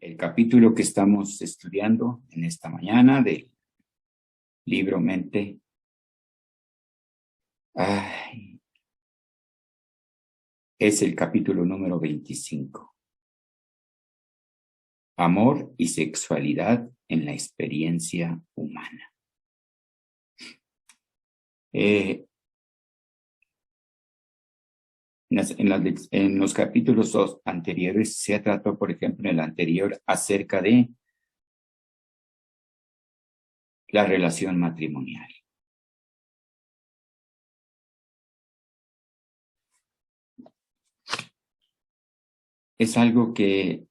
el capítulo que estamos estudiando en esta mañana del libro Mente. Es el capítulo número 25. Amor y sexualidad en la experiencia humana. En los capítulos anteriores se trató, por ejemplo, en el anterior, acerca de la relación matrimonial. Es algo que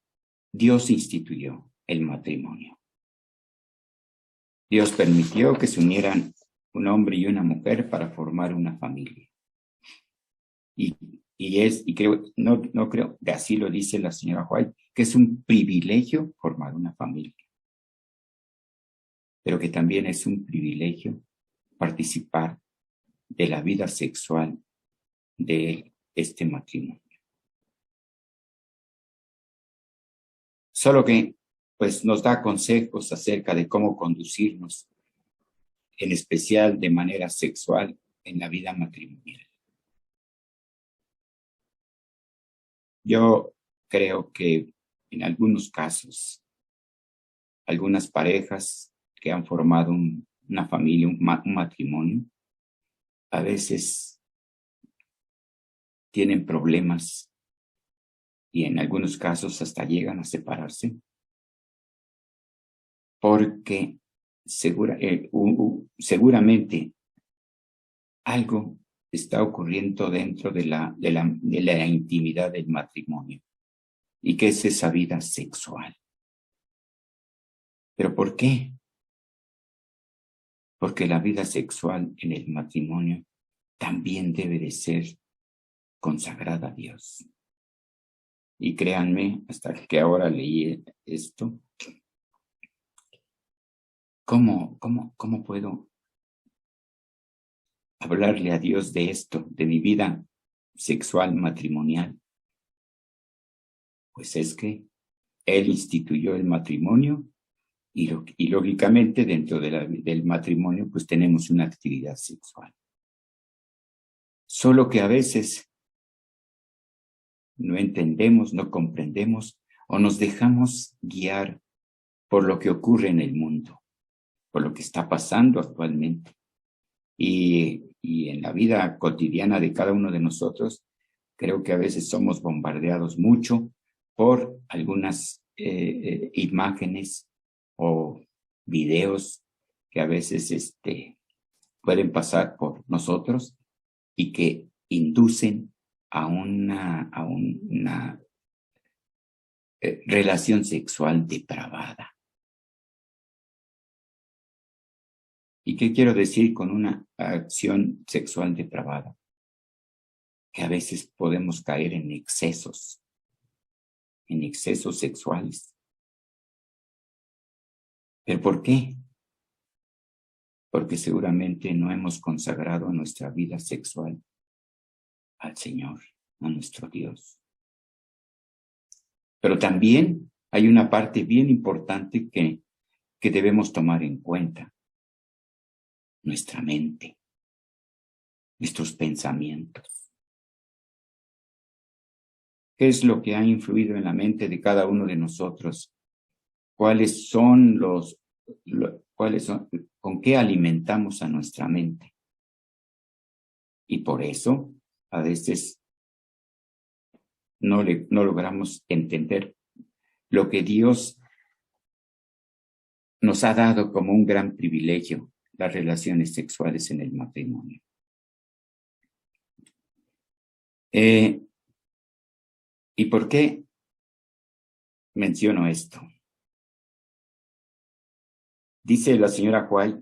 Dios instituyó, el matrimonio. Dios permitió que se unieran un hombre y una mujer para formar una familia. Y creo, no creo, que así lo dice la señora White, que es un privilegio formar una familia. Pero que también es un privilegio participar de la vida sexual de este matrimonio. Solo que, pues, nos da consejos acerca de cómo conducirnos, en especial de manera sexual, en la vida matrimonial. Yo creo que en algunos casos, algunas parejas que han formado una familia, un matrimonio, a veces tienen problemas y en algunos casos hasta llegan a separarse, porque seguramente algo está ocurriendo dentro de la intimidad del matrimonio, y que es esa vida sexual. ¿Pero por qué? Porque la vida sexual en el matrimonio también debe de ser consagrada a Dios. Y créanme, hasta que ahora leí esto, ¿cómo puedo hablarle a Dios de esto, de mi vida sexual matrimonial? Pues es que Él instituyó el matrimonio y lógicamente dentro del matrimonio pues tenemos una actividad sexual. Solo que a veces no entendemos, no comprendemos o nos dejamos guiar por lo que ocurre en el mundo, por lo que está pasando actualmente. Y en la vida cotidiana de cada uno de nosotros, creo que a veces somos bombardeados mucho por algunas imágenes o videos que a veces pueden pasar por nosotros y que inducen a una relación sexual depravada. ¿Y qué quiero decir con una acción sexual depravada? Que a veces podemos caer en excesos sexuales. ¿Pero por qué? Porque seguramente no hemos consagrado nuestra vida sexual al Señor, a nuestro Dios. Pero también hay una parte bien importante que debemos tomar en cuenta. Nuestra mente, nuestros pensamientos. ¿Qué es lo que ha influido en la mente de cada uno de nosotros? ¿Cuáles son con qué alimentamos a nuestra mente? Y por eso, a veces, no logramos entender lo que Dios nos ha dado como un gran privilegio, las relaciones sexuales en el matrimonio. ¿Y por qué menciono esto? Dice la señora White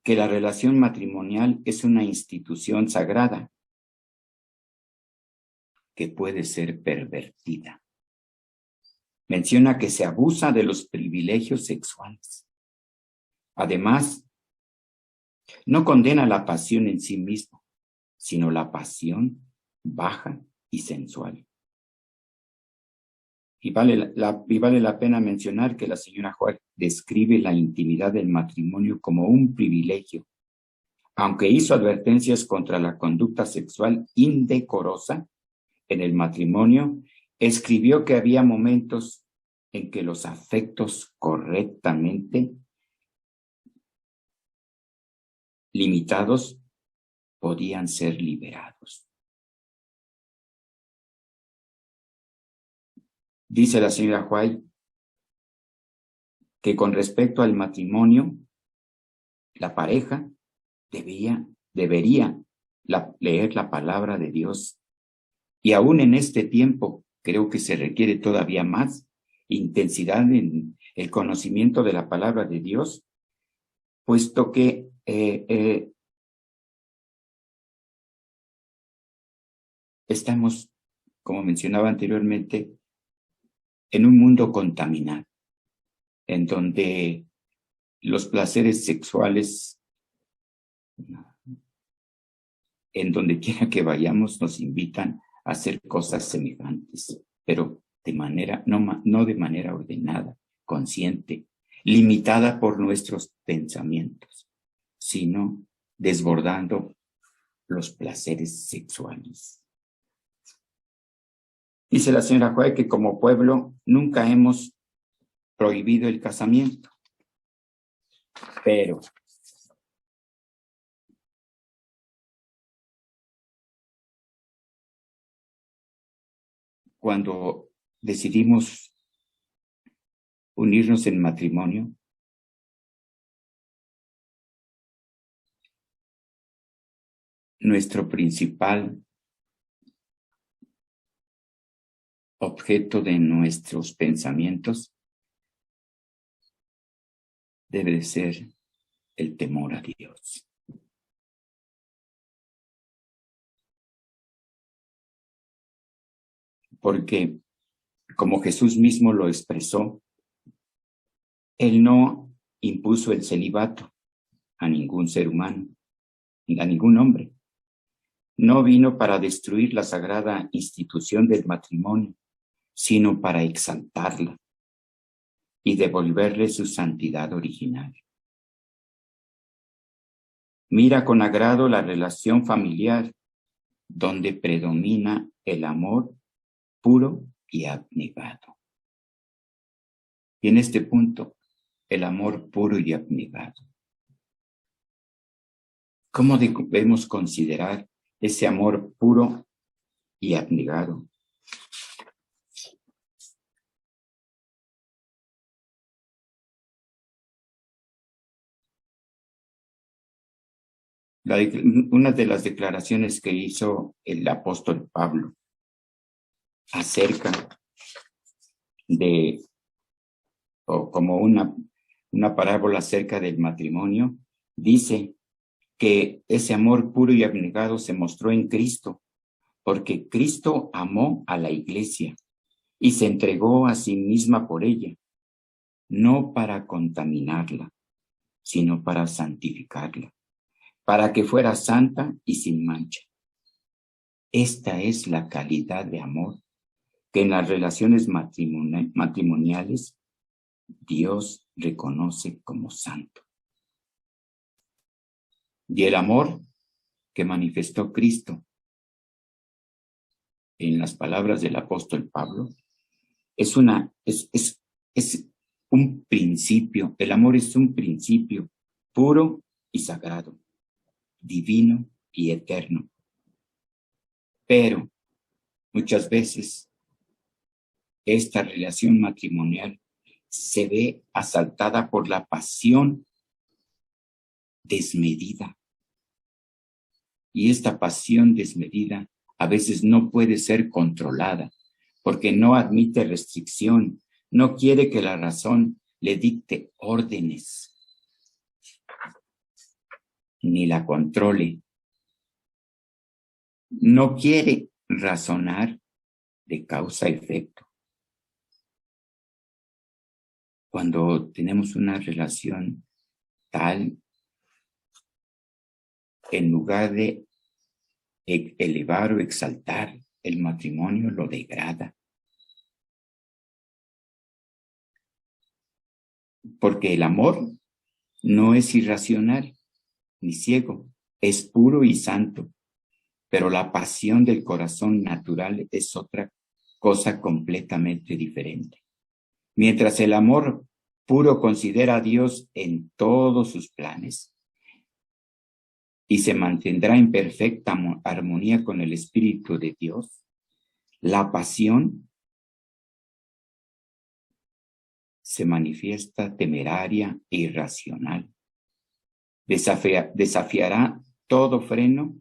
que la relación matrimonial es una institución sagrada que puede ser pervertida. Menciona que se abusa de los privilegios sexuales. Además, no condena la pasión en sí mismo, sino la pasión baja y sensual. y vale la pena mencionar que la señora White describe la intimidad del matrimonio como un privilegio. Aunque hizo advertencias contra la conducta sexual indecorosa en el matrimonio, escribió que había momentos en que los afectos correctamente limitados podían ser liberados. Dice la señora White que con respecto al matrimonio, la pareja debería leer la palabra de Dios. Y aún en este tiempo, creo que se requiere todavía más intensidad en el conocimiento de la palabra de Dios, puesto que estamos, como mencionaba anteriormente, en un mundo contaminado, en donde los placeres sexuales, en donde quiera que vayamos, nos invitan a hacer cosas semejantes, pero de manera, no de manera ordenada, consciente, limitada por nuestros pensamientos, sino desbordando los placeres sexuales. Dice la señora Joy que como pueblo nunca hemos prohibido el casamiento, pero cuando decidimos unirnos en matrimonio, nuestro principal objeto de nuestros pensamientos debe de ser el temor a Dios. Porque, como Jesús mismo lo expresó, Él no impuso el celibato a ningún ser humano, a ningún hombre. No vino para destruir la sagrada institución del matrimonio, sino para exaltarla y devolverle su santidad original. Mira con agrado la relación familiar, donde predomina el amor puro y abnegado. Y en este punto, el amor puro y abnegado. ¿Cómo debemos considerar ese amor puro y abnegado? Una de las declaraciones que hizo el apóstol Pablo acerca de, o como una parábola acerca del matrimonio, dice que ese amor puro y abnegado se mostró en Cristo, porque Cristo amó a la iglesia y se entregó a sí misma por ella, no para contaminarla, sino para santificarla, para que fuera santa y sin mancha. Esta es la calidad de amor que en las relaciones matrimoniales Dios reconoce como santo. Y el amor que manifestó Cristo en las palabras del apóstol Pablo es un principio. El amor es un principio puro y sagrado, divino y eterno. Pero muchas veces esta relación matrimonial se ve asaltada por la pasión desmedida. Y esta pasión desmedida a veces no puede ser controlada porque no admite restricción, no quiere que la razón le dicte órdenes ni la controle. No quiere razonar de causa-efecto. Cuando tenemos una relación tal, en lugar de elevar o exaltar el matrimonio, lo degrada. porque el amor no es irracional ni ciego, es puro y santo, pero la pasión del corazón natural es otra cosa completamente diferente. Mientras el amor puro considera a Dios en todos sus planes y se mantendrá en perfecta armonía con el Espíritu de Dios, la pasión se manifiesta temeraria e irracional. Desafiará todo freno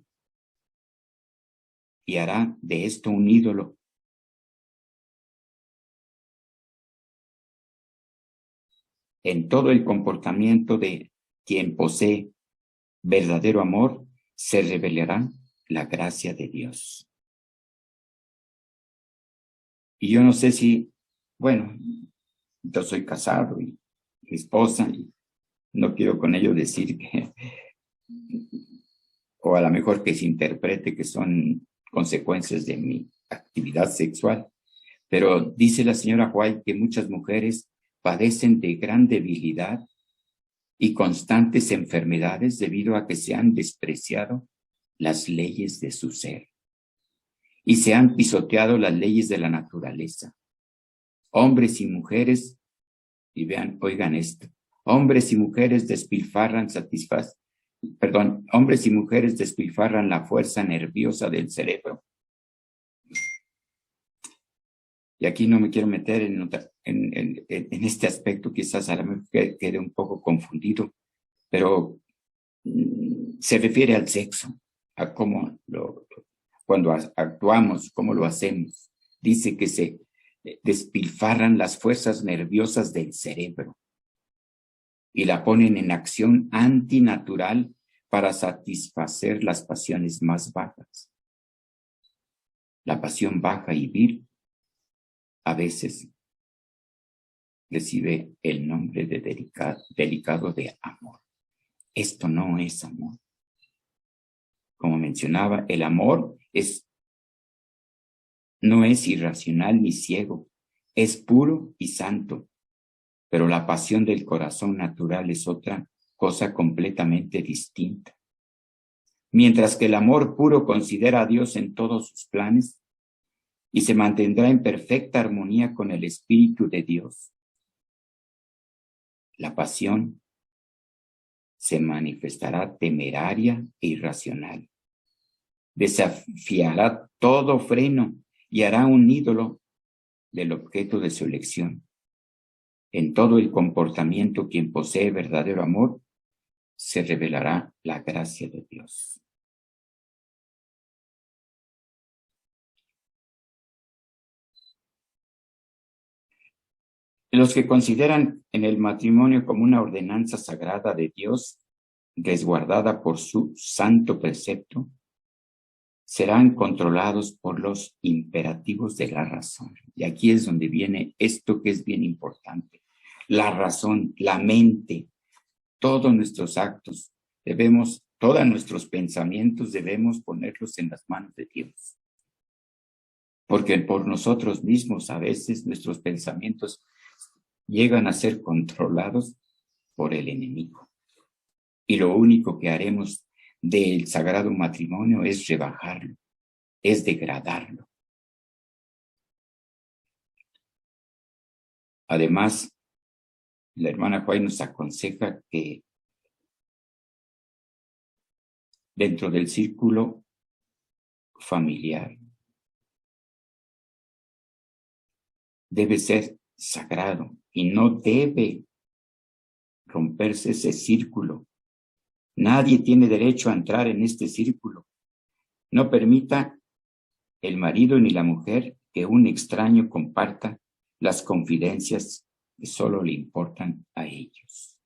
y hará de esto un ídolo. En todo el comportamiento de quien posee verdadero amor se revelará la gracia de Dios. Y yo no sé si, bueno, yo soy casado y mi esposa, y no quiero con ello decir que, o a lo mejor que se interprete que son consecuencias de mi actividad sexual, pero dice la señora White que muchas mujeres padecen de gran debilidad y constantes enfermedades debido a que se han despreciado las leyes de su ser y se han pisoteado las leyes de la naturaleza. Hombres y mujeres, y vean, oigan esto, hombres y mujeres despilfarran hombres y mujeres despilfarran la fuerza nerviosa del cerebro. Y aquí no me quiero meter en este aspecto, quizás a lo mejor quede un poco confundido, pero se refiere al sexo, a cómo cuando actuamos, cómo lo hacemos. Dice que se despilfarran las fuerzas nerviosas del cerebro y la ponen en acción antinatural para satisfacer las pasiones más bajas. La pasión baja y vil a veces recibe el nombre de delicado de amor. Esto no es amor. Como mencionaba, el amor no es irracional ni ciego, es puro y santo, pero la pasión del corazón natural es otra cosa completamente distinta. Mientras que el amor puro considera a Dios en todos sus planes y se mantendrá en perfecta armonía con el Espíritu de Dios, la pasión se manifestará temeraria e irracional. Desafiará todo freno y hará un ídolo del objeto de su elección. En todo el comportamiento, quien posee verdadero amor, se revelará la gracia de Dios. Los que consideran en el matrimonio como una ordenanza sagrada de Dios, resguardada por su santo precepto, serán controlados por los imperativos de la razón. Y aquí es donde viene esto que es bien importante. La razón, la mente, todos nuestros actos, todos nuestros pensamientos debemos ponerlos en las manos de Dios. Porque por nosotros mismos a veces nuestros pensamientos llegan a ser controlados por el enemigo. Y lo único que haremos del sagrado matrimonio es rebajarlo, es degradarlo. Además, la hermana Juárez nos aconseja que dentro del círculo familiar debe ser sagrado y no debe romperse ese círculo. Nadie tiene derecho a entrar en este círculo. No permita el marido ni la mujer que un extraño comparta las confidencias que solo le importan a ellos.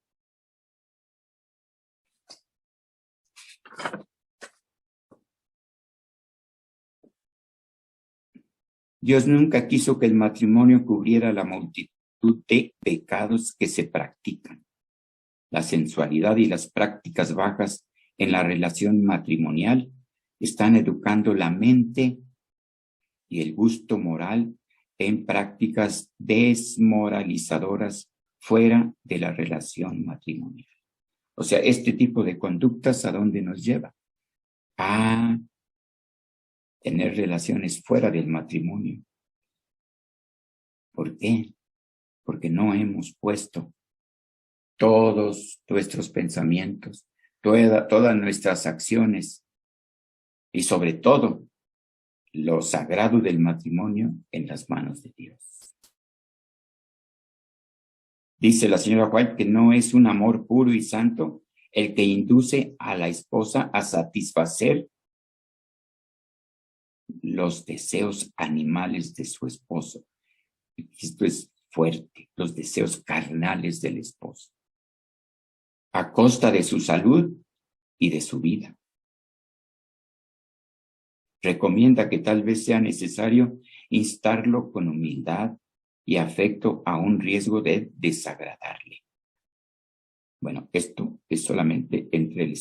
Dios nunca quiso que el matrimonio cubriera la multitud de pecados que se practican. La sensualidad y las prácticas bajas en la relación matrimonial están educando la mente y el gusto moral en prácticas desmoralizadoras fuera de la relación matrimonial. O sea, este tipo de conductas, ¿a dónde nos lleva? A tener relaciones fuera del matrimonio. ¿Por qué? Porque no hemos puesto todos nuestros pensamientos, todas nuestras acciones y sobre todo lo sagrado del matrimonio en las manos de Dios. Dice la señora White que no es un amor puro y santo el que induce a la esposa a satisfacer los deseos animales de su esposo. Esto es fuerte, los deseos carnales del esposo, a costa de su salud y de su vida. Recomienda que tal vez sea necesario instarlo con humildad y afecto a un riesgo de desagradarle. Bueno, esto es solamente entre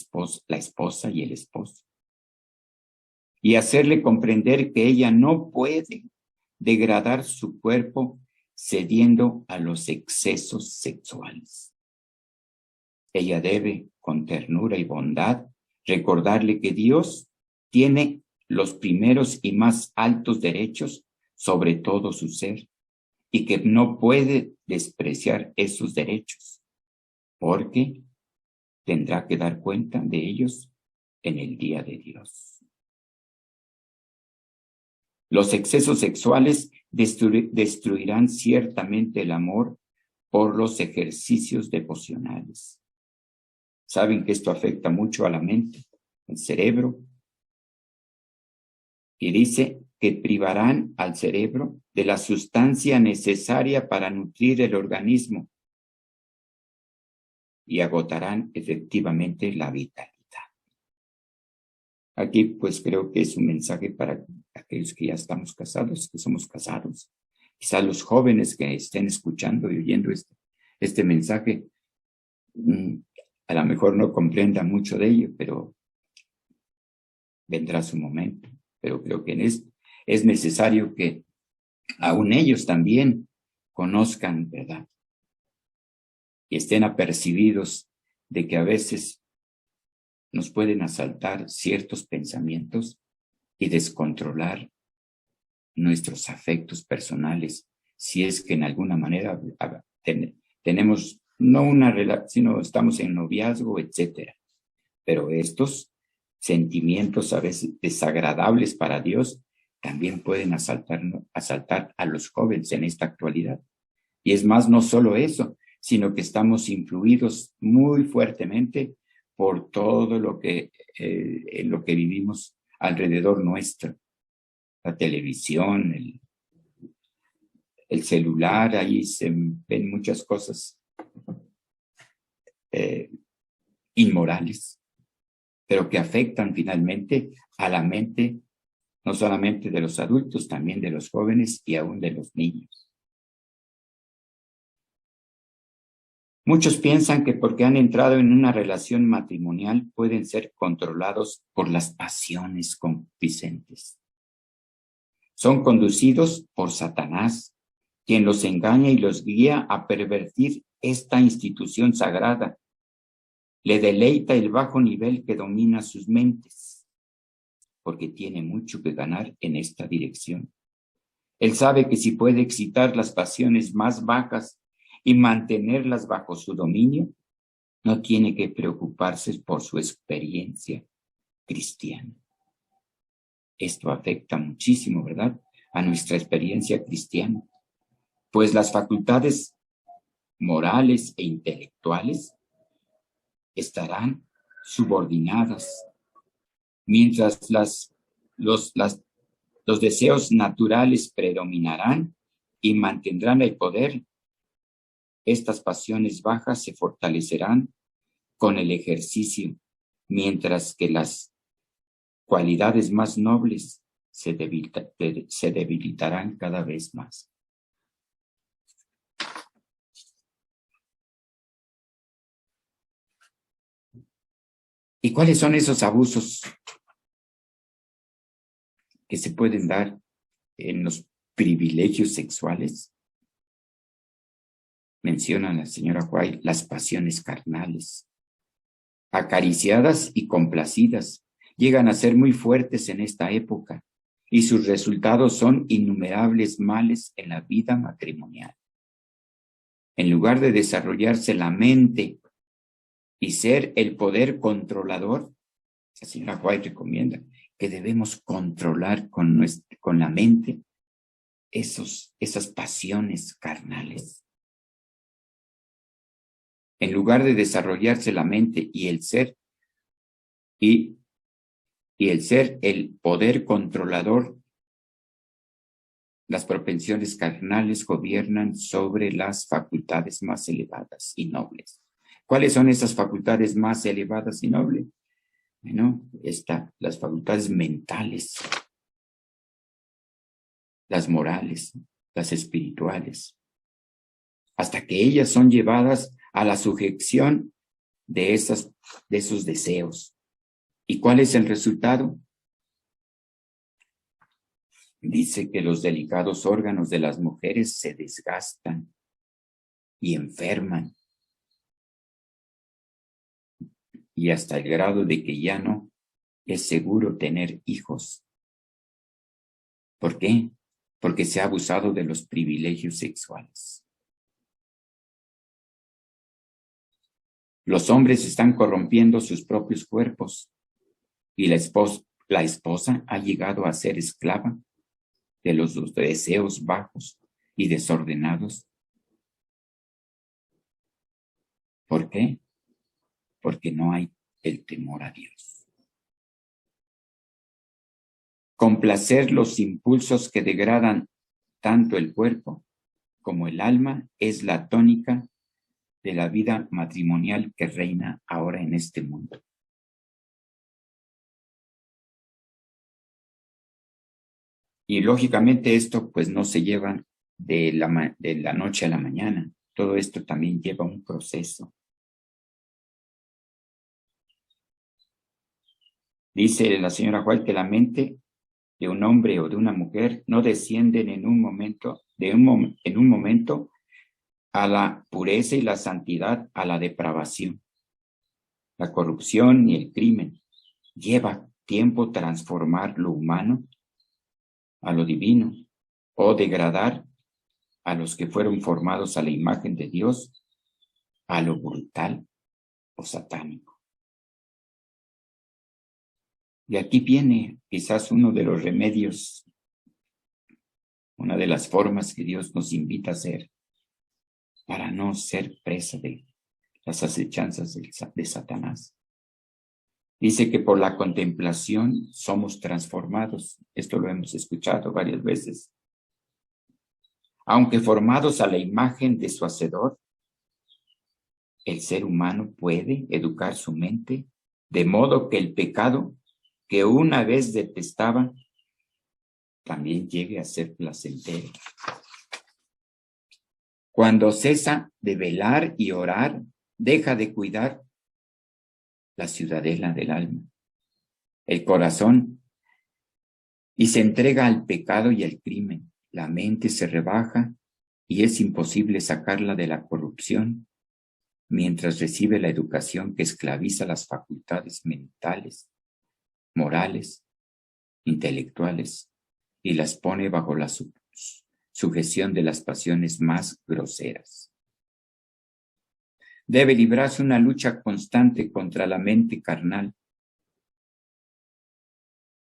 la esposa y el esposo. Y hacerle comprender que ella no puede degradar su cuerpo cediendo a los excesos sexuales. Ella debe, con ternura y bondad, recordarle que Dios tiene los primeros y más altos derechos sobre todo su ser y que no puede despreciar esos derechos, porque tendrá que dar cuenta de ellos en el día de Dios. Los excesos sexuales destruirán ciertamente el amor por los ejercicios devocionales. Saben que esto afecta mucho a la mente, al cerebro, y dice que privarán al cerebro de la sustancia necesaria para nutrir el organismo y agotarán efectivamente la vitalidad. Aquí pues creo que es un mensaje para aquellos que ya estamos casados, que somos casados. Quizá los jóvenes que estén escuchando y oyendo este mensaje, a lo mejor no comprendan mucho de ello, pero vendrá su momento. Pero creo que es necesario que aún ellos también conozcan, ¿verdad? Y estén apercibidos de que a veces nos pueden asaltar ciertos pensamientos y descontrolar nuestros afectos personales, si es que en alguna manera tenemos no una relación, sino estamos en noviazgo, etcétera. Pero estos sentimientos a veces desagradables para Dios también pueden asaltar a los jóvenes en esta actualidad. Y es más, no solo eso, sino que estamos influidos muy fuertemente por todo lo que vivimos alrededor nuestro. La televisión, el celular, ahí se ven muchas cosas inmorales, pero que afectan finalmente a la mente, no solamente de los adultos, también de los jóvenes y aún de los niños. Muchos piensan que porque han entrado en una relación matrimonial pueden ser controlados por las pasiones concupiscentes. Son conducidos por Satanás, quien los engaña y los guía a pervertir esta institución sagrada. Le deleita el bajo nivel que domina sus mentes, porque tiene mucho que ganar en esta dirección. Él sabe que si puede excitar las pasiones más bajas y mantenerlas bajo su dominio, no tiene que preocuparse por su experiencia cristiana. Esto afecta muchísimo, ¿verdad?, a nuestra experiencia cristiana, pues las facultades morales e intelectuales estarán subordinadas, mientras los deseos naturales predominarán y mantendrán el poder. Estas pasiones bajas se fortalecerán con el ejercicio, mientras que las cualidades más nobles se debilitarán cada vez más. ¿Y cuáles son esos abusos que se pueden dar en los privilegios sexuales? menciona la señora White, las pasiones carnales, acariciadas y complacidas, llegan a ser muy fuertes en esta época y sus resultados son innumerables males en la vida matrimonial. En lugar de desarrollarse la mente y ser el poder controlador, la señora White recomienda que debemos controlar con la mente esas pasiones carnales. En lugar de desarrollarse la mente y el ser, y el ser el poder controlador, las propensiones carnales gobiernan sobre las facultades más elevadas y nobles. ¿Cuáles son esas facultades más elevadas y nobles? Bueno, las facultades mentales, las morales, las espirituales, hasta que ellas son llevadas a la sujeción de esos deseos. ¿Y cuál es el resultado? Dice que los delicados órganos de las mujeres se desgastan y enferman, y hasta el grado de que ya no es seguro tener hijos. ¿Por qué? Porque se ha abusado de los privilegios sexuales. Los hombres están corrompiendo sus propios cuerpos y la esposa ha llegado a ser esclava de los deseos bajos y desordenados. ¿Por qué? Porque no hay el temor a Dios. Complacer los impulsos que degradan tanto el cuerpo como el alma es la tónica de la vida matrimonial que reina ahora en este mundo. Y lógicamente esto pues no se lleva de la noche a la mañana. Todo esto también lleva un proceso. Dice la señora White que la mente de un hombre o de una mujer no descienden en un momento a la pureza y la santidad, a la depravación. La corrupción y el crimen. Lleva tiempo transformar lo humano a lo divino o degradar a los que fueron formados a la imagen de Dios a lo brutal o satánico. Y aquí viene quizás uno de los remedios, una de las formas que Dios nos invita a hacer para no ser presa de las acechanzas de Satanás. Dice que por la contemplación somos transformados. Esto lo hemos escuchado varias veces. Aunque formados a la imagen de su Hacedor, el ser humano puede educar su mente de modo que el pecado que una vez detestaba también llegue a ser placentero. Cuando cesa de velar y orar, deja de cuidar la ciudadela del alma, el corazón, y se entrega al pecado y al crimen. La mente se rebaja y es imposible sacarla de la corrupción mientras recibe la educación que esclaviza las facultades mentales, morales, intelectuales y las pone bajo la sujeción de las pasiones más groseras. Debe librarse una lucha constante contra la mente carnal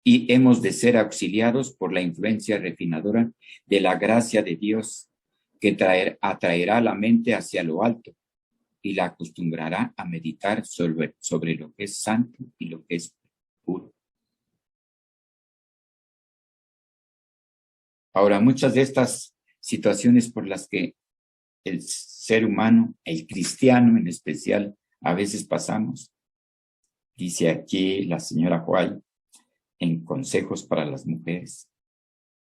y hemos de ser auxiliados por la influencia refinadora de la gracia de Dios que atraerá la mente hacia lo alto y la acostumbrará a meditar sobre lo que es santo y lo que es puro. Ahora, muchas de estas situaciones por las que el ser humano, el cristiano en especial, a veces pasamos, dice aquí la señora White en Consejos para las Mujeres,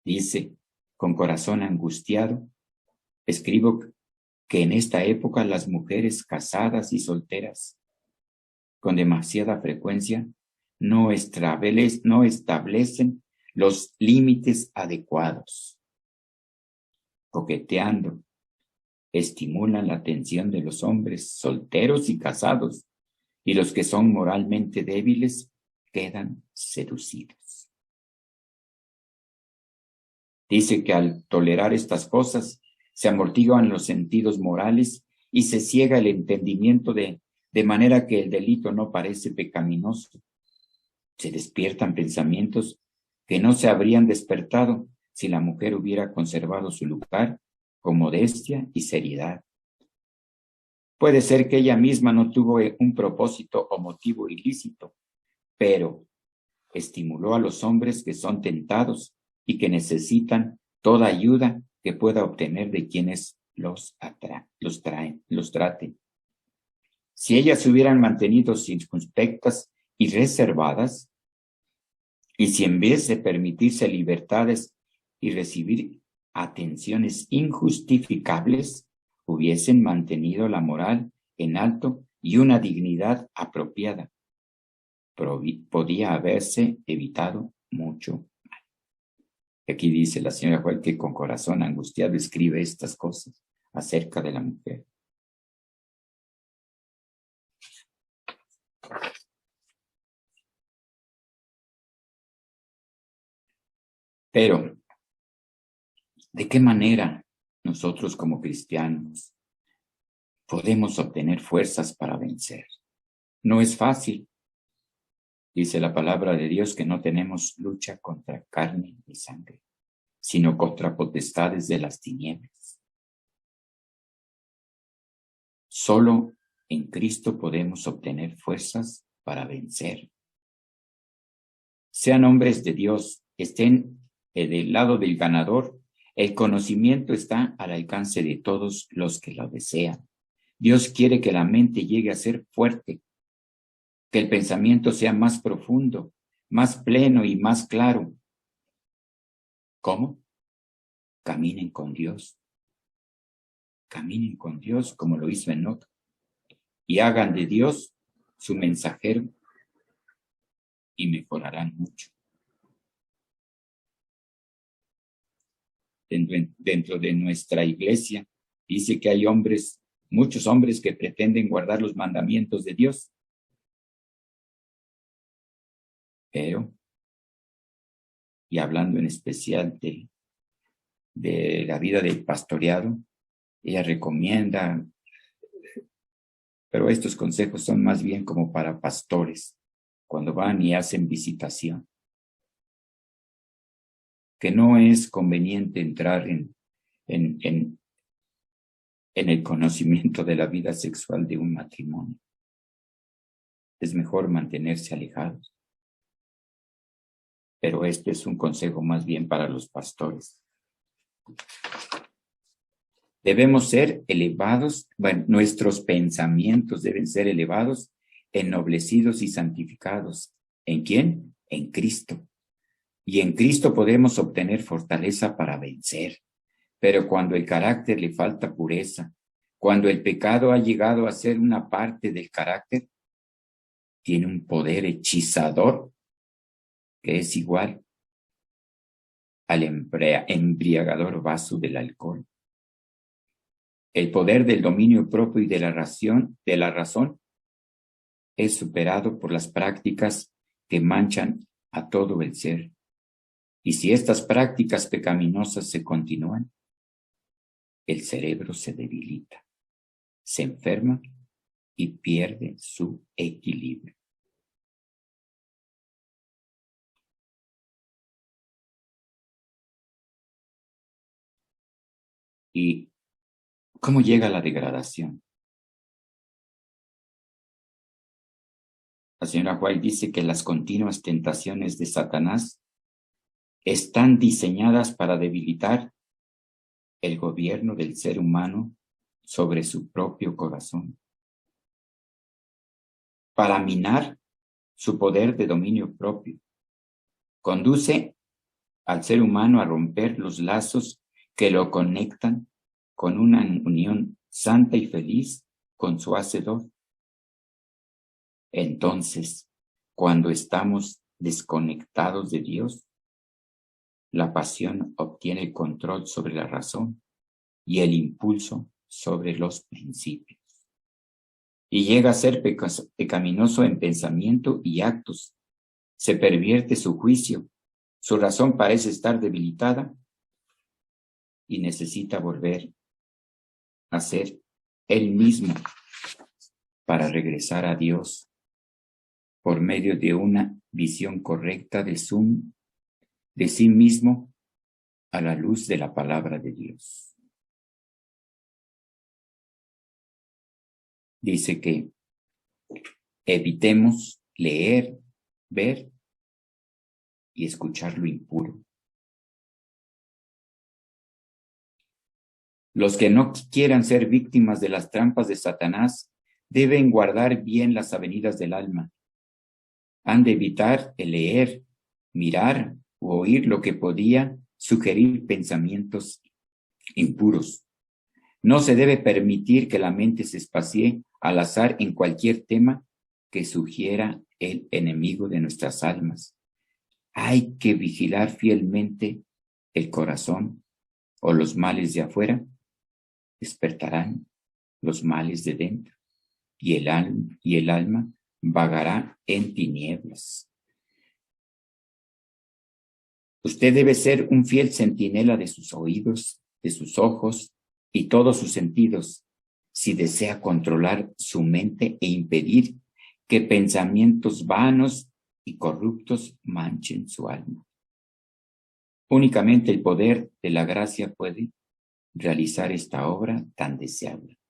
dice, con corazón angustiado, escribo que en esta época las mujeres casadas y solteras, con demasiada frecuencia, no establecen los límites adecuados, coqueteando, estimulan la atención de los hombres solteros y casados, y los que son moralmente débiles quedan seducidos. Dice que al tolerar estas cosas se amortiguan los sentidos morales y se ciega el entendimiento de manera que el delito no parece pecaminoso. Se despiertan pensamientos que no se habrían despertado si la mujer hubiera conservado su lugar con modestia y seriedad. Puede ser que ella misma no tuvo un propósito o motivo ilícito, pero estimuló a los hombres que son tentados y que necesitan toda ayuda que pueda obtener de quienes los traten. Si ellas se hubieran mantenido circunspectas y reservadas, y si en vez de permitirse libertades y recibir atenciones injustificables, hubiesen mantenido la moral en alto y una dignidad apropiada, podía haberse evitado mucho mal. Aquí dice la señora Juárez que con corazón angustiado escribe estas cosas acerca de la mujer. Pero, ¿de qué manera nosotros como cristianos podemos obtener fuerzas para vencer? No es fácil. Dice la palabra de Dios que no tenemos lucha contra carne y sangre, sino contra potestades de las tinieblas. Solo en Cristo podemos obtener fuerzas para vencer. Sean hombres de Dios, estén del lado del ganador, el conocimiento está al alcance de todos los que lo desean. Dios quiere que la mente llegue a ser fuerte, que el pensamiento sea más profundo, más pleno y más claro. ¿Cómo? Caminen con Dios. Caminen con Dios como lo hizo Enoc y hagan de Dios su mensajero y mejorarán mucho. Dentro de nuestra iglesia dice que hay muchos hombres que pretenden guardar los mandamientos de Dios, pero, y hablando en especial de la vida del pastoreado, ella recomienda, pero estos consejos son más bien como para pastores, cuando van y hacen visitación, que no es conveniente entrar en el conocimiento de la vida sexual de un matrimonio. Es mejor mantenerse alejados. Pero este es un consejo más bien para los pastores. Debemos ser elevados, nuestros pensamientos deben ser elevados, ennoblecidos y santificados. ¿En quién? En Cristo. Y en Cristo podemos obtener fortaleza para vencer. Pero cuando el carácter le falta pureza, cuando el pecado ha llegado a ser una parte del carácter, tiene un poder hechizador que es igual al embriagador vaso del alcohol. El poder del dominio propio y de la razón es superado por las prácticas que manchan a todo el ser. Y si estas prácticas pecaminosas se continúan, el cerebro se debilita, se enferma y pierde su equilibrio. ¿Y cómo llega la degradación? La señora White dice que las continuas tentaciones de Satanás están diseñadas para debilitar el gobierno del ser humano sobre su propio corazón, para minar su poder de dominio propio. Conduce al ser humano a romper los lazos que lo conectan con una unión santa y feliz con su Hacedor. Entonces, cuando estamos desconectados de Dios, la pasión obtiene el control sobre la razón y el impulso sobre los principios. Y llega a ser pecaminoso en pensamiento y actos. Se pervierte su juicio. Su razón parece estar debilitada y necesita volver a ser él mismo para regresar a Dios por medio de una visión correcta de sí mismo a la luz de la palabra de Dios. Dice que evitemos leer, ver y escuchar lo impuro. Los que no quieran ser víctimas de las trampas de Satanás deben guardar bien las avenidas del alma. Han de evitar el leer, mirar o oír lo que podía sugerir pensamientos impuros. No se debe permitir que la mente se espacie al azar en cualquier tema que sugiera el enemigo de nuestras almas. Hay que vigilar fielmente el corazón, o los males de afuera despertarán los males de dentro, y el alma vagará en tinieblas. Usted debe ser un fiel centinela de sus oídos, de sus ojos y todos sus sentidos, si desea controlar su mente e impedir que pensamientos vanos y corruptos manchen su alma. Únicamente el poder de la gracia puede realizar esta obra tan deseable.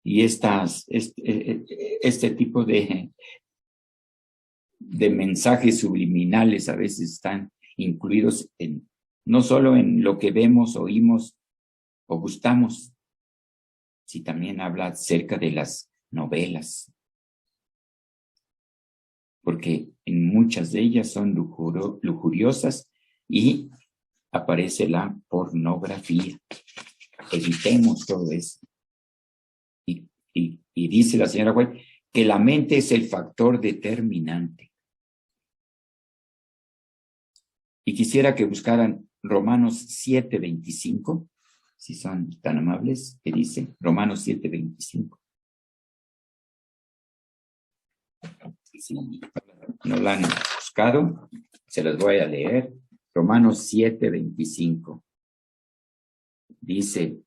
Y este tipo de mensajes subliminales a veces están incluidos no solo en lo que vemos, oímos o gustamos, sino también habla acerca de las novelas, porque en muchas de ellas son lujuriosas y aparece la pornografía. Evitemos todo eso. Y dice la señora White que la mente es el factor determinante. Y quisiera que buscaran Romanos 7:25, si son tan amables, que dice Romanos 7:25. Si no la han buscado, se las voy a leer. Romanos 7:25. Dice: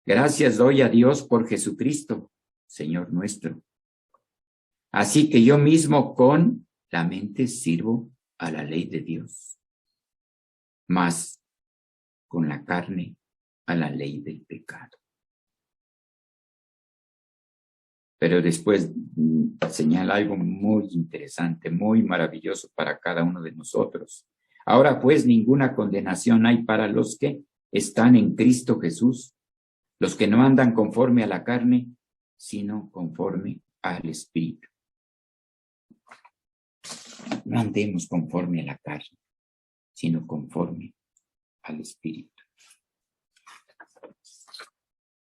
gracias doy a Dios por Jesucristo, Señor nuestro. Así que yo mismo con la mente sirvo a la ley de Dios, mas con la carne a la ley del pecado. Pero después señala algo muy interesante, muy maravilloso para cada uno de nosotros. Ahora pues ninguna condenación hay para los que están en Cristo Jesús, los que no andan conforme a la carne, sino conforme al Espíritu. No andemos conforme a la carne, sino conforme al Espíritu.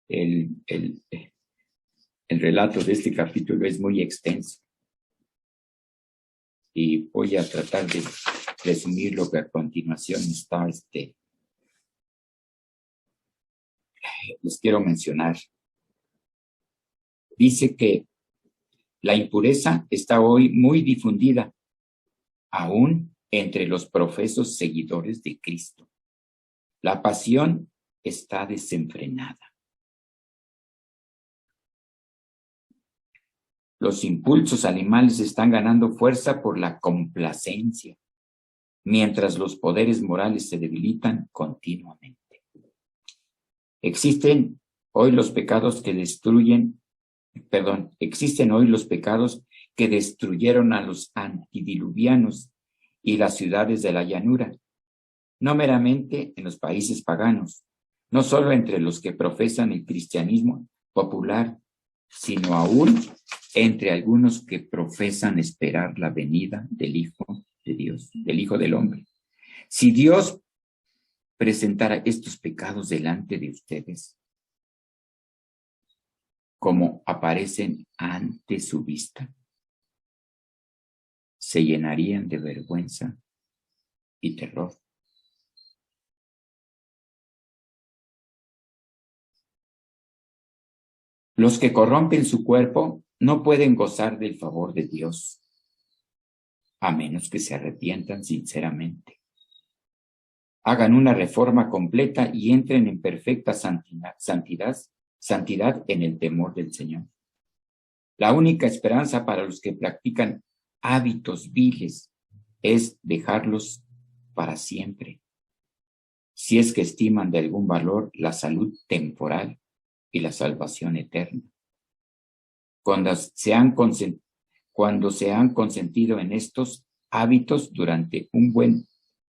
El relato de este capítulo es muy extenso y voy a tratar de resumir lo que a continuación está les quiero mencionar. Dice que la impureza está hoy muy difundida, aún entre los profesos seguidores de Cristo. La pasión está desenfrenada. Los impulsos animales están ganando fuerza por la complacencia, mientras los poderes morales se debilitan continuamente. Existen hoy los pecados que destruyeron a los antidiluvianos y las ciudades de la llanura, no meramente en los países paganos, no solo entre los que profesan el cristianismo popular, sino aún entre algunos que profesan esperar la venida del Hijo de Dios, del Hijo del Hombre. Si Dios presentara estos pecados delante de ustedes, como aparecen ante su vista, se llenarían de vergüenza y terror. Los que corrompen su cuerpo no pueden gozar del favor de Dios, a menos que se arrepientan sinceramente, hagan una reforma completa y entren en perfecta santidad en el temor del Señor. La única esperanza para los que practican hábitos viles es dejarlos para siempre, si es que estiman de algún valor la salud temporal y la salvación eterna. Cuando se han consentido en estos hábitos durante un buen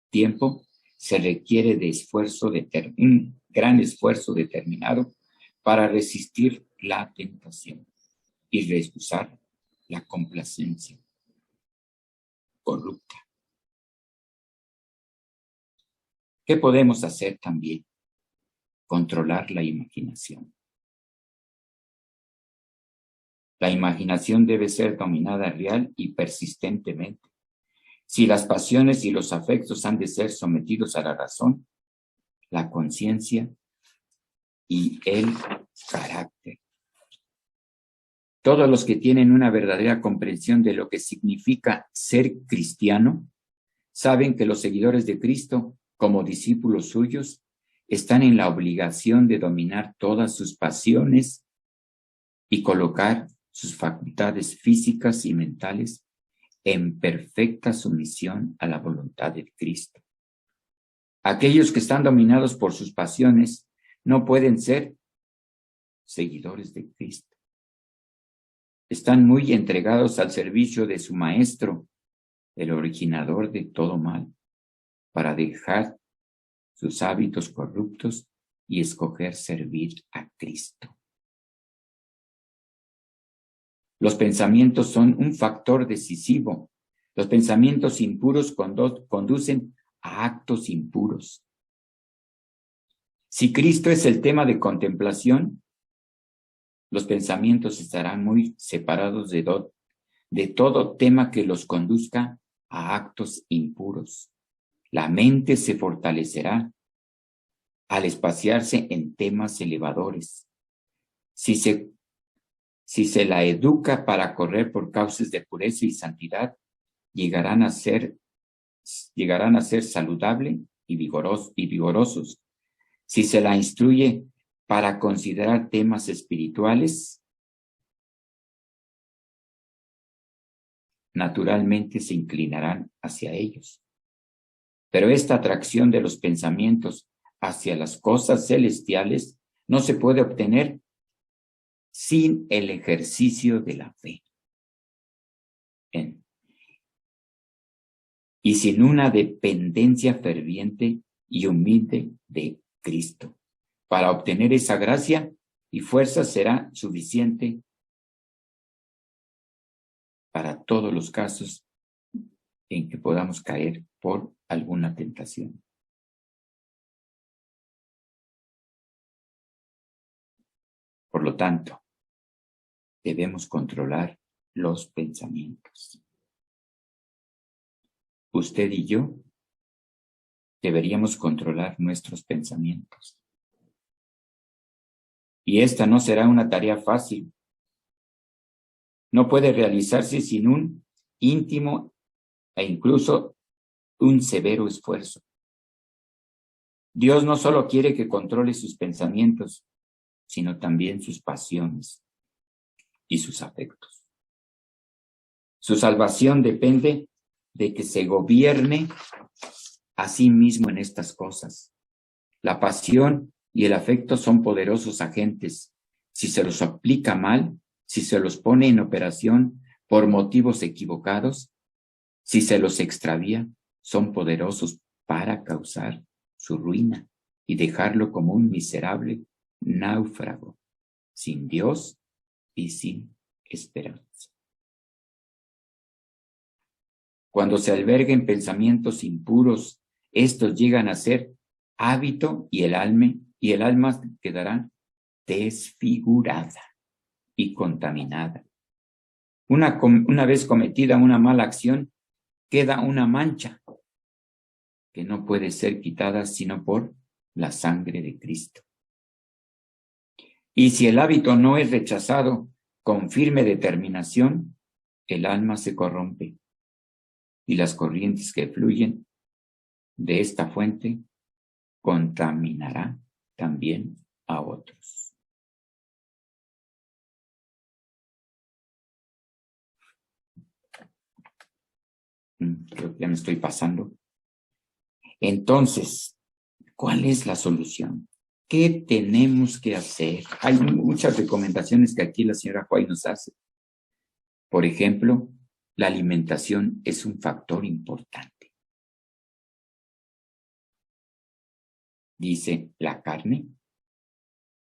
tiempo, se requiere de un gran esfuerzo determinado para resistir la tentación y rehusar la complacencia corrupta. ¿Qué podemos hacer también? Controlar la imaginación. La imaginación debe ser dominada real y persistentemente. Si las pasiones y los afectos han de ser sometidos a la razón, la conciencia y el carácter. Todos los que tienen una verdadera comprensión de lo que significa ser cristiano, saben que los seguidores de Cristo, como discípulos suyos, están en la obligación de dominar todas sus pasiones y colocar sus facultades físicas y mentales en perfecta sumisión a la voluntad de Cristo. Aquellos que están dominados por sus pasiones no pueden ser seguidores de Cristo. Están muy entregados al servicio de su maestro, el originador de todo mal, para dejar sus hábitos corruptos y escoger servir a Cristo. Los pensamientos son un factor decisivo. Los pensamientos impuros conducen a actos impuros. Si Cristo es el tema de contemplación, los pensamientos estarán muy separados de todo tema que los conduzca a actos impuros. La mente se fortalecerá al espaciarse en temas elevadores. Si se la educa para correr por causas de pureza y santidad, llegarán a ser saludable y vigorosos. Si se la instruye para considerar temas espirituales, naturalmente se inclinarán hacia ellos. Pero esta atracción de los pensamientos hacia las cosas celestiales no se puede obtener sin el ejercicio de la fe. Y sin una dependencia ferviente y humilde de Cristo. Para obtener esa gracia y fuerza será suficiente para todos los casos en que podamos caer por alguna tentación. Por lo tanto, debemos controlar los pensamientos. Usted y yo deberíamos controlar nuestros pensamientos. Y esta no será una tarea fácil. No puede realizarse sin un íntimo e incluso un severo esfuerzo. Dios no solo quiere que controle sus pensamientos, sino también sus pasiones y sus afectos. Su salvación depende de que se gobierne a sí mismo en estas cosas. La pasión y el afecto son poderosos agentes. Si se los aplica mal, si se los pone en operación por motivos equivocados, si se los extravía, son poderosos para causar su ruina y dejarlo como un miserable náufrago, sin Dios y sin esperanza. Cuando se alberguen pensamientos impuros, estos llegan a ser hábito y el alma quedará desfigurada y contaminada. Una vez cometida una mala acción, queda una mancha que no puede ser quitada sino por la sangre de Cristo. Y si el hábito no es rechazado con firme determinación, el alma se corrompe y las corrientes que fluyen de esta fuente contaminará también a otros. Creo que ya me estoy pasando. Entonces, ¿cuál es la solución? ¿Qué tenemos que hacer? Hay muchas recomendaciones que aquí la señora White nos hace. Por ejemplo, la alimentación es un factor importante. Dice la carne,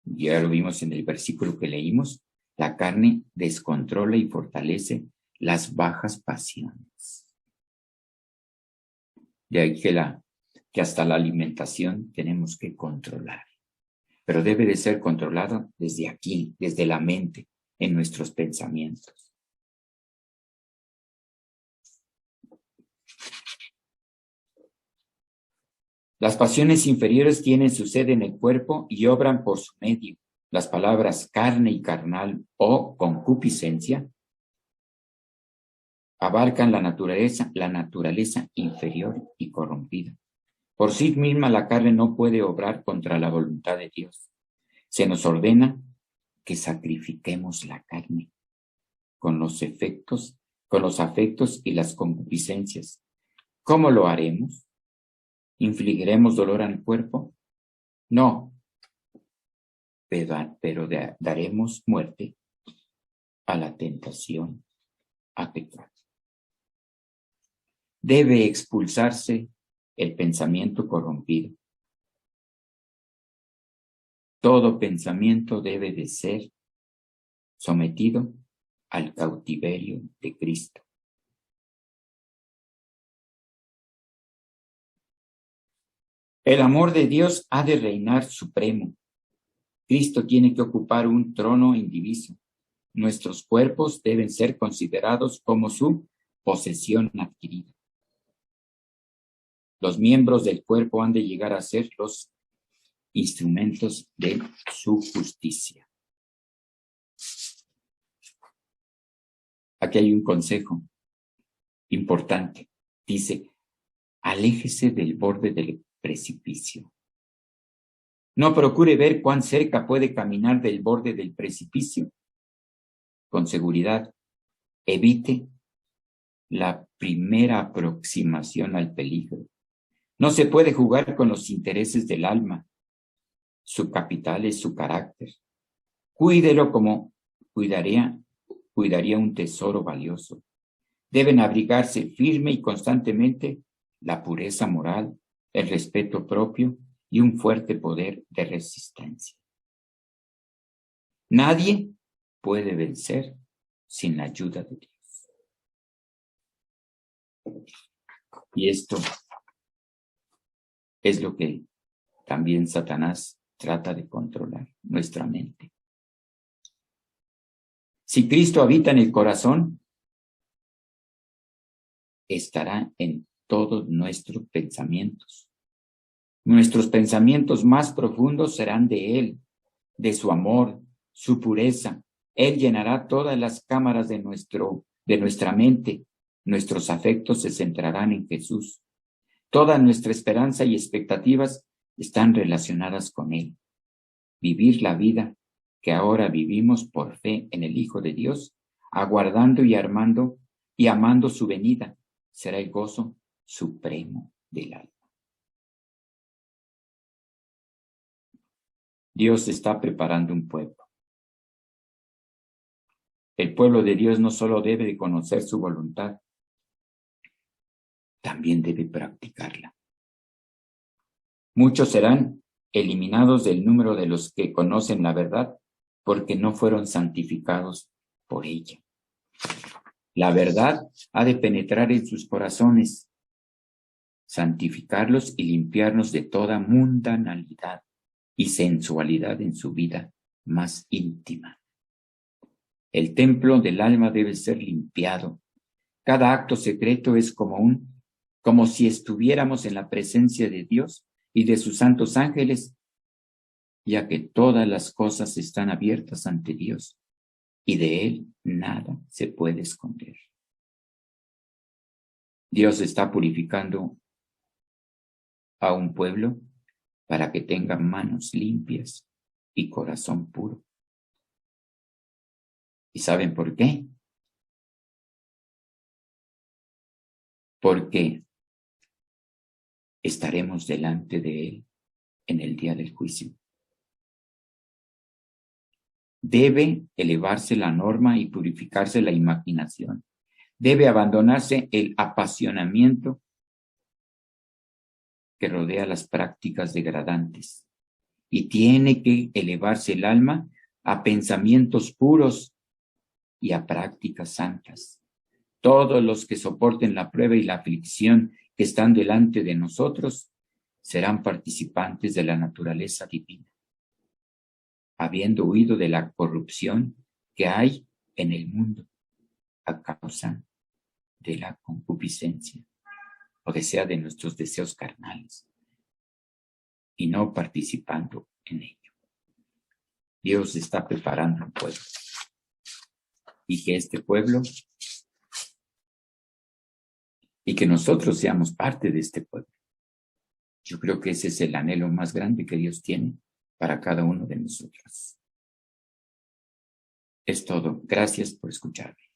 ya lo vimos en el versículo que leímos, la carne descontrola y fortalece las bajas pasiones. De ahí que hasta la alimentación tenemos que controlar. Pero debe de ser controlado desde aquí, desde la mente, en nuestros pensamientos. Las pasiones inferiores tienen su sede en el cuerpo y obran por su medio. Las palabras carne y carnal o concupiscencia abarcan la naturaleza inferior y corrompida. Por sí misma la carne no puede obrar contra la voluntad de Dios. Se nos ordena que sacrifiquemos la carne con los afectos y las concupiscencias. ¿Cómo lo haremos? ¿Infligiremos dolor al cuerpo? No, pero daremos muerte a la tentación a pecar. Debe expulsarse el pensamiento corrompido. Todo pensamiento debe de ser sometido al cautiverio de Cristo. El amor de Dios ha de reinar supremo. Cristo tiene que ocupar un trono indiviso. Nuestros cuerpos deben ser considerados como su posesión adquirida. Los miembros del cuerpo han de llegar a ser los instrumentos de su justicia. Aquí hay un consejo importante. Dice, aléjese del borde del precipicio. No procure ver cuán cerca puede caminar del borde del precipicio. Con seguridad, evite la primera aproximación al peligro. No se puede jugar con los intereses del alma. Su capital es su carácter. Cuídelo como cuidaría un tesoro valioso. Deben abrigarse firme y constantemente la pureza moral, el respeto propio y un fuerte poder de resistencia. Nadie puede vencer sin la ayuda de Dios. Y esto es lo que también Satanás trata de controlar, nuestra mente. Si Cristo habita en el corazón, estará en todos nuestros pensamientos. Nuestros pensamientos más profundos serán de Él, de su amor, su pureza. Él llenará todas las cámaras de nuestra mente. Nuestros afectos se centrarán en Jesús. Toda nuestra esperanza y expectativas están relacionadas con Él. Vivir la vida que ahora vivimos por fe en el Hijo de Dios, aguardando y amando su venida, será el gozo supremo del alma. Dios está preparando un pueblo. El pueblo de Dios no solo debe de conocer su voluntad, también debe practicarla. Muchos serán eliminados del número de los que conocen la verdad porque no fueron santificados por ella. La verdad ha de penetrar en sus corazones, santificarlos y limpiarnos de toda mundanalidad y sensualidad en su vida más íntima. El templo del alma debe ser limpiado. Cada acto secreto es como si estuviéramos en la presencia de Dios y de sus santos ángeles, ya que todas las cosas están abiertas ante Dios y de Él nada se puede esconder. Dios está purificando a un pueblo para que tenga manos limpias y corazón puro. ¿Y saben por qué? Porque estaremos delante de Él en el día del juicio. Debe elevarse la norma y purificarse la imaginación. Debe abandonarse el apasionamiento que rodea las prácticas degradantes. Y tiene que elevarse el alma a pensamientos puros y a prácticas santas. Todos los que soporten la prueba y la aflicción que están delante de nosotros serán participantes de la naturaleza divina, habiendo huido de la corrupción que hay en el mundo a causa de la concupiscencia, o sea, de nuestros deseos carnales, y no participando en ello. Dios está preparando un pueblo, y que este pueblo, y que nosotros seamos parte de este pueblo. Yo creo que ese es el anhelo más grande que Dios tiene para cada uno de nosotros. Es todo. Gracias por escucharme.